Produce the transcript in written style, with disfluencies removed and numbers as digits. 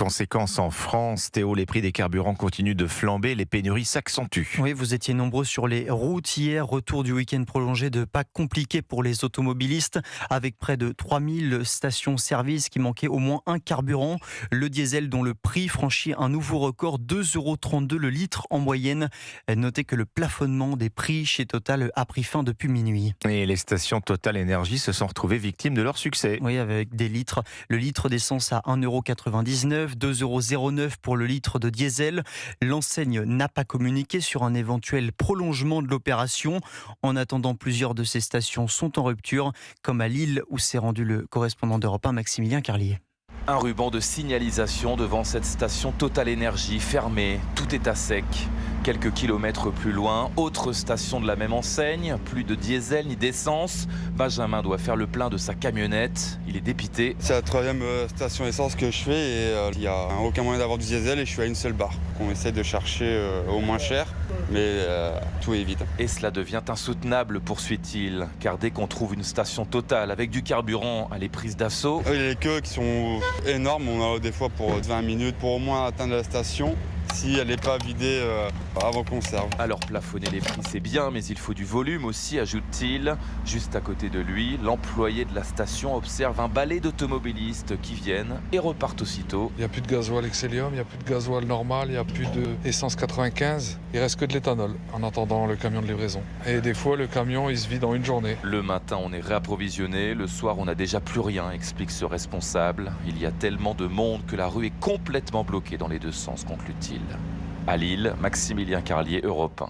Conséquence en France, Théo, les prix des carburants continuent de flamber, les pénuries s'accentuent. Oui, vous étiez nombreux sur les routes hier. Retour du week-end prolongé de Pâques compliqué pour les automobilistes. Avec près de 3000 stations-service qui manquaient au moins un carburant. Le diesel dont le prix franchit un nouveau record, 2,32 € le litre en moyenne. Notez que le plafonnement des prix chez Total a pris fin depuis minuit. Et les stations Total Énergie se sont retrouvées victimes de leur succès. Oui, avec des litres. Le litre d'essence à 1,99 €, 2,09 € pour le litre de diesel. L'enseigne n'a pas communiqué sur un éventuel prolongement de l'opération. En attendant, plusieurs de ces stations sont en rupture, comme à Lille où s'est rendu le correspondant d'Europe 1, Maximilien Carlier. Un ruban de signalisation devant cette station Total Énergie fermée. Tout est à sec. Quelques kilomètres plus loin, autre station de la même enseigne. Plus de diesel ni d'essence. Benjamin doit faire le plein de sa camionnette. Il est dépité. C'est la troisième station essence que je fais et il n'y a aucun moyen d'avoir du diesel et je suis à une seule barre. On essaie de chercher au moins cher, mais tout est vide. Et cela devient insoutenable, poursuit-il. Car dès qu'on trouve une station Total avec du carburant, elle est prise d'assaut. Les queues qui sont énormes, on a des fois pour 20 minutes pour au moins atteindre la station. Si elle n'est pas vidée avant qu'on serve. Alors plafonner les prix c'est bien, mais il faut du volume aussi, ajoute-t-il. Juste à côté de lui, l'employé de la station observe un balai d'automobilistes qui viennent et repartent aussitôt. Il n'y a plus de gasoil Excellium, il n'y a plus de gasoil normal, il n'y a plus d'essence 95. Il reste que de l'éthanol en attendant le camion de livraison. Et des fois le camion il se vide en une journée. Le matin on est réapprovisionné, le soir on n'a déjà plus rien, explique ce responsable. Il y a tellement de monde que la rue est complètement bloquée dans les deux sens, conclut-il. À Lille, Maximilien Carlier, Europe 1.